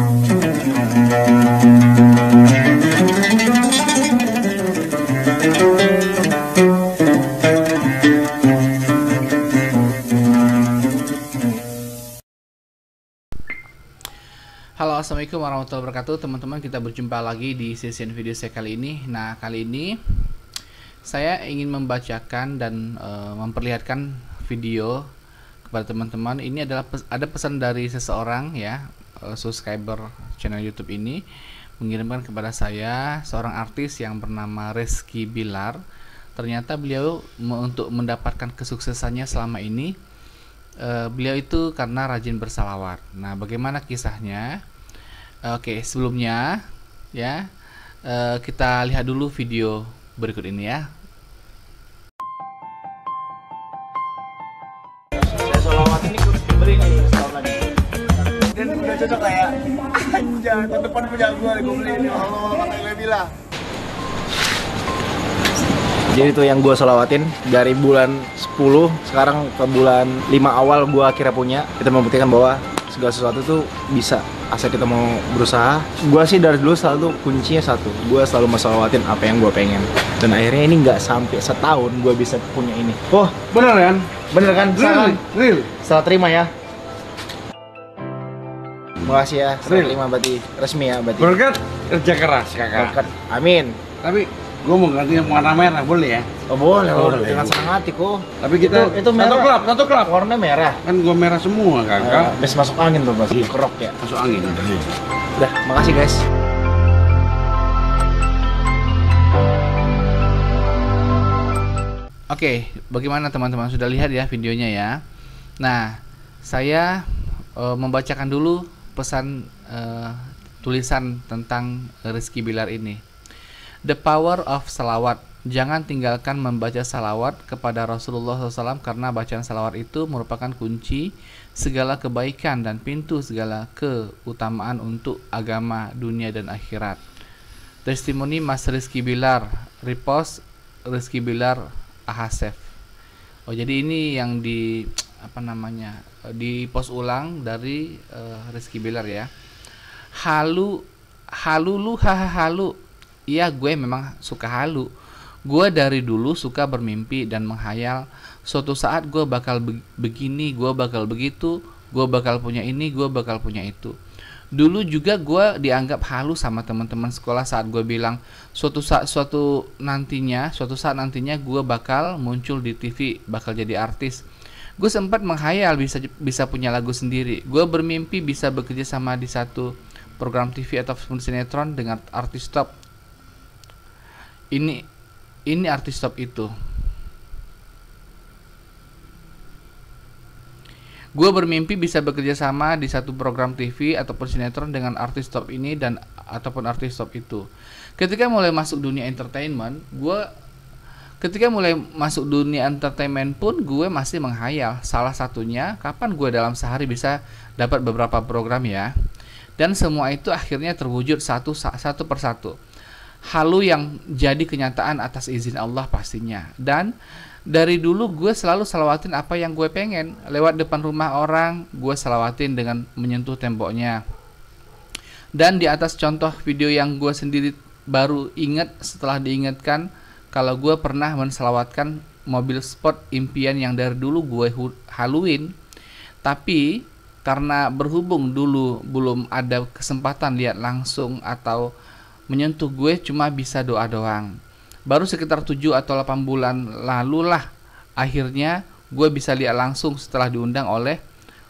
Halo, assalamualaikum warahmatullahi wabarakatuh. Teman-teman, kita berjumpa lagi di sesi video saya kali ini. Nah, kali ini saya ingin membacakan dan memperlihatkan video kepada teman-teman. Ini adalah ada pesan dari seseorang ya, subscriber channel YouTube ini, mengirimkan kepada saya seorang artis yang bernama Rizky Bilar. Ternyata beliau untuk mendapatkan kesuksesannya selama ini, beliau itu karena rajin bersalawat. Nah, bagaimana kisahnya? Oke, sebelumnya ya, kita lihat dulu video berikut ini ya. Sholawat ini beli nih setahun lagi. Dan udah cocok lah ya. Anjay, tahun depan punya gue beli ini. Allah, kata gue bilang. Jadi itu yang gue solawatin dari bulan 10 sekarang ke bulan 5 awal gue akhirnya punya. Kita membuktikan bahwa segala sesuatu tuh bisa asal kita mau berusaha. Gue sih dari dulu selalu kuncinya satu, gue selalu mesolawatin apa yang gue pengen. Dan akhirnya ini nggak sampai setahun gue bisa punya ini. Oh bener kan? Bener kan? Real. Salah terima ya. Makasih ya. Salah terima berarti resmi ya berarti. Berkat kerja keras kakak. Berkat. Amin. Tapi gue mau ganti yang warna merah, boleh ya? Oh boleh, Boleh. dengan senang hati kok. Tapi kita itu merah. satu klub. Warna merah. Kan gue merah semua kakak. Habis masuk angin tuh, masuk kerok ya. Masuk angin. Udah, makasih guys. Oke, bagaimana teman-teman, sudah lihat ya videonya ya. Nah, saya membacakan dulu pesan tulisan tentang Rizky Bilar ini. The power of salawat. Jangan tinggalkan membaca salawat kepada Rasulullah SAW, karena bacaan salawat itu merupakan kunci segala kebaikan dan pintu segala keutamaan untuk agama, dunia, dan akhirat. Testimoni Mas Rizky Bilar, repost Rizky Bilar Ahasef. Oh, jadi ini yang di post ulang dari Rizky Bilar ya. Halu lu halu. Iya, gue memang suka halu. Gue dari dulu suka bermimpi dan menghayal. Suatu saat gue bakal begini, gue bakal begitu, gue bakal punya ini, gue bakal punya itu. Dulu juga gue dianggap halu sama teman-teman sekolah saat gue bilang suatu saat nantinya gue bakal muncul di TV, bakal jadi artis. Gue sempat menghayal bisa punya lagu sendiri. Gue bermimpi bisa bekerja sama di satu program TV atau sinetron dengan artis top. Ini artis top itu. Gue bermimpi bisa bekerja sama di satu program TV ataupun sinetron dengan artis top ini ataupun artis top itu. Ketika mulai masuk dunia entertainment pun gue masih menghayal. Salah satunya, kapan gue dalam sehari bisa dapat beberapa program ya. Dan semua itu akhirnya terwujud satu persatu. Halu yang jadi kenyataan atas izin Allah pastinya. Dan dari dulu gue selalu salawatin apa yang gue pengen. Lewat depan rumah orang, gue salawatin dengan menyentuh temboknya. Dan di atas contoh video yang gue sendiri baru ingat setelah diingatkan, kalau gue pernah mensalawatkan mobil sport impian yang dari dulu gue haluin. Tapi karena berhubung dulu belum ada kesempatan lihat langsung atau menyentuh, gue cuma bisa doa doang. Baru sekitar 7 atau 8 bulan lalu lah akhirnya gue bisa lihat langsung setelah diundang oleh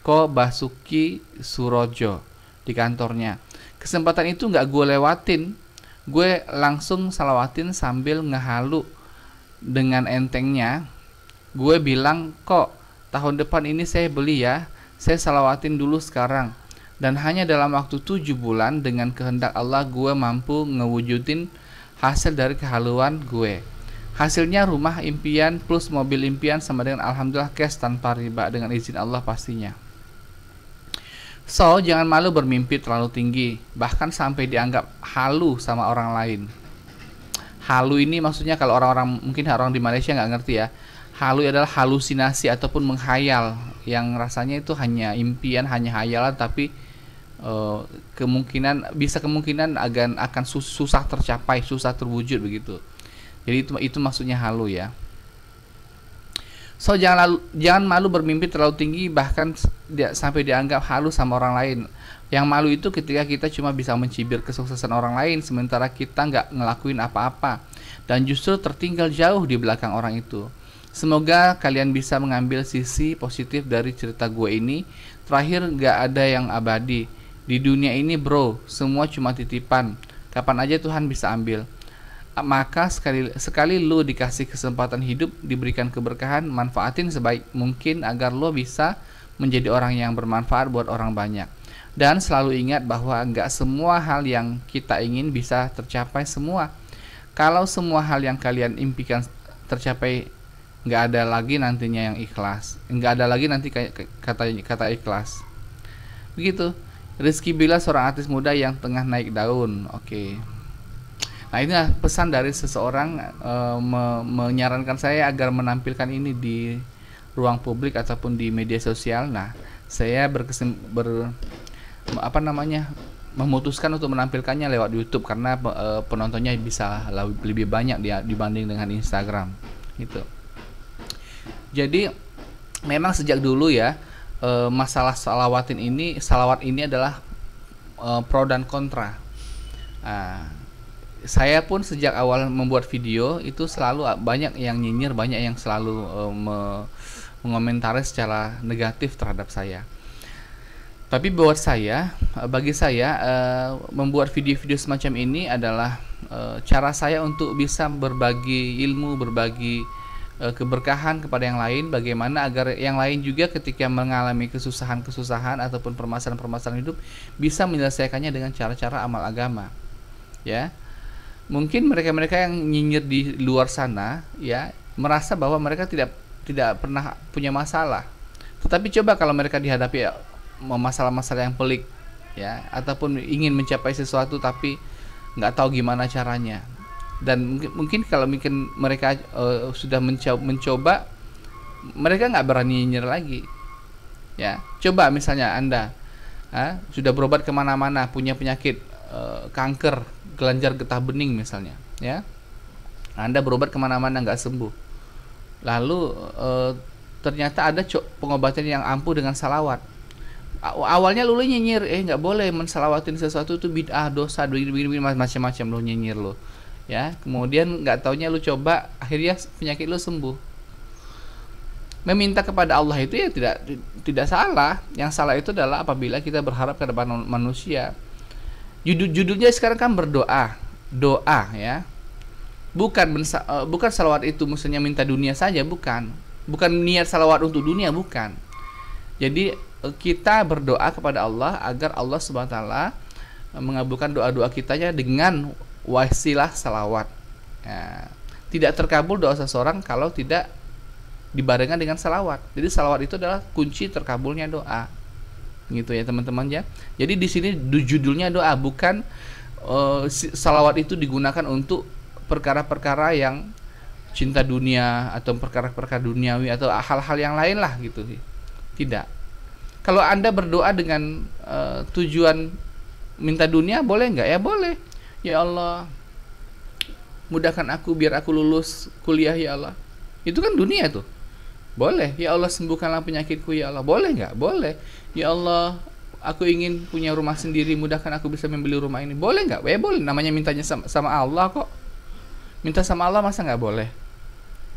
Ko Basuki Surojo di kantornya. Kesempatan itu gak gue lewatin. Gue langsung salawatin sambil ngehalu dengan entengnya. Gue bilang, kok tahun depan ini saya beli ya, saya salawatin dulu sekarang. Dan hanya dalam waktu 7 bulan dengan kehendak Allah gue mampu ngewujudin hasil dari kehaluan gue. Hasilnya rumah impian plus mobil impian sama dengan alhamdulillah cash tanpa riba dengan izin Allah pastinya. So, jangan malu bermimpi terlalu tinggi, bahkan sampai dianggap halu sama orang lain. Halu ini maksudnya kalau orang-orang, mungkin orang di Malaysia nggak ngerti ya. Halu adalah halusinasi ataupun menghayal yang rasanya itu hanya impian, hanya hayalan, tapi kemungkinan akan susah tercapai, susah terwujud begitu. Jadi itu maksudnya halu ya. So jangan malu bermimpi terlalu tinggi, bahkan sampai dianggap halu sama orang lain. Yang malu itu ketika kita cuma bisa mencibir kesuksesan orang lain, sementara kita nggak ngelakuin apa-apa dan justru tertinggal jauh di belakang orang itu. Semoga kalian bisa mengambil sisi positif dari cerita gue ini. Terakhir, nggak ada yang abadi di dunia ini bro, semua cuma titipan. Kapan aja Tuhan bisa ambil. Maka sekali lu dikasih kesempatan hidup, diberikan keberkahan, manfaatin sebaik mungkin agar lo bisa menjadi orang yang bermanfaat buat orang banyak. Dan selalu ingat bahwa nggak semua hal yang kita ingin bisa tercapai semua. Kalau semua hal yang kalian impikan tercapai, nggak ada lagi nantinya yang ikhlas, nggak ada lagi nanti kata ikhlas. Begitu Rizky Bilar, seorang artis muda yang tengah naik daun. Oke. Nah, ini pesan dari seseorang menyarankan saya agar menampilkan ini di ruang publik ataupun di media sosial. Nah, saya memutuskan untuk menampilkannya lewat YouTube karena penontonnya bisa lebih banyak dibanding dengan Instagram gitu. Jadi memang sejak dulu ya, masalah salawat ini adalah pro dan kontra. Saya pun sejak awal membuat video itu selalu banyak yang nyinyir, banyak yang selalu mengomentari secara negatif terhadap saya. Tapi bagi saya membuat video-video semacam ini adalah cara saya untuk bisa berbagi ilmu, berbagi keberkahan kepada yang lain, bagaimana agar yang lain juga ketika mengalami kesusahan ataupun permasalahan-permasalahan hidup bisa menyelesaikannya dengan cara-cara amal agama. Ya. Mungkin mereka-mereka yang nyinyir di luar sana ya merasa bahwa mereka tidak pernah punya masalah. Tetapi coba kalau mereka dihadapi masalah-masalah yang pelik ya, ataupun ingin mencapai sesuatu tapi nggak tahu gimana caranya. Dan mungkin kalau mereka sudah mencoba, mereka nggak berani nyinyir lagi. Ya, coba misalnya Anda sudah berobat kemana-mana, punya penyakit kanker, kelenjar getah bening misalnya, ya, Anda berobat kemana-mana nggak sembuh. Lalu ternyata ada pengobatan yang ampuh dengan salawat. Awalnya lu nyinyir, nggak boleh mensalawatin sesuatu itu bid'ah, dosa, begini macam-macam lu nyinyir lu. Ya, kemudian nggak taunya lu coba, akhirnya penyakit lu sembuh. Meminta kepada Allah itu ya tidak salah. Yang salah itu adalah apabila kita berharap kepada manusia. Judulnya sekarang kan berdoa, ya. Bukan salawat itu maksudnya minta dunia saja, bukan niat salawat untuk dunia, bukan. Jadi kita berdoa kepada Allah agar Allah Subhanahu wa taala mengabulkan doa-doa kitanya dengan wasilah salawat. Ya, tidak terkabul doa seseorang kalau tidak dibarengan dengan salawat. Jadi salawat itu adalah kunci terkabulnya doa. Gitu ya teman-teman ya. Jadi di sini judulnya doa, bukan salawat itu digunakan untuk perkara-perkara yang cinta dunia atau perkara-perkara duniawi atau hal-hal yang lain lah gitu. Tidak. Kalau Anda berdoa dengan tujuan minta dunia, boleh nggak? Ya boleh. Ya Allah, mudahkan aku biar aku lulus kuliah ya Allah. Itu kan dunia tuh. Boleh. Ya Allah, sembuhkanlah penyakitku ya Allah. Boleh nggak? Boleh. Ya Allah, aku ingin punya rumah sendiri, mudahkan aku bisa membeli rumah ini. Boleh nggak? Ya boleh. Namanya mintanya sama Allah kok. Minta sama Allah masa nggak boleh?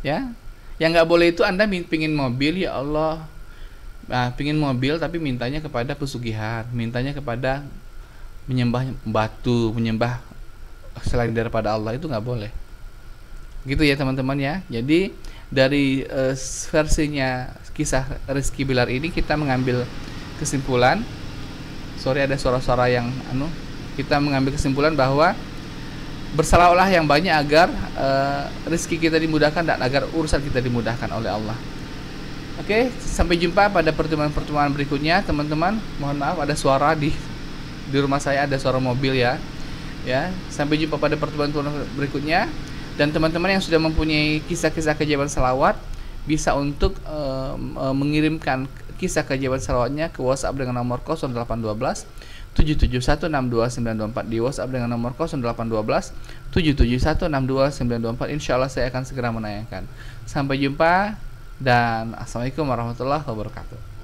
Ya. Yang nggak boleh itu Anda pingin mobil, ya Allah. Nah, pingin mobil tapi mintanya kepada pesugihan, mintanya kepada menyembah batu, menyembah selain daripada Allah, itu nggak boleh. Gitu ya teman-teman ya. Jadi dari versinya kisah Rizky Bilar ini kita mengambil kesimpulan, sorry ada suara-suara yang kita mengambil kesimpulan bahwa bersalawatlah yang banyak agar rezeki kita dimudahkan dan agar urusan kita dimudahkan oleh Allah. Oke, sampai jumpa pada pertemuan-pertemuan berikutnya teman-teman. Mohon maaf ada suara di rumah saya, ada suara mobil ya. Ya, sampai jumpa pada pertemuan berikutnya. Dan teman-teman yang sudah mempunyai kisah-kisah keajaiban salawat bisa untuk mengirimkan kisah keajaiban salawatnya ke WhatsApp dengan nomor 0812 77162924924 di WhatsApp dengan nomor 0812 77162924924. Insya Allah saya akan segera menayangkan. Sampai jumpa dan assalamualaikum warahmatullahi wabarakatuh.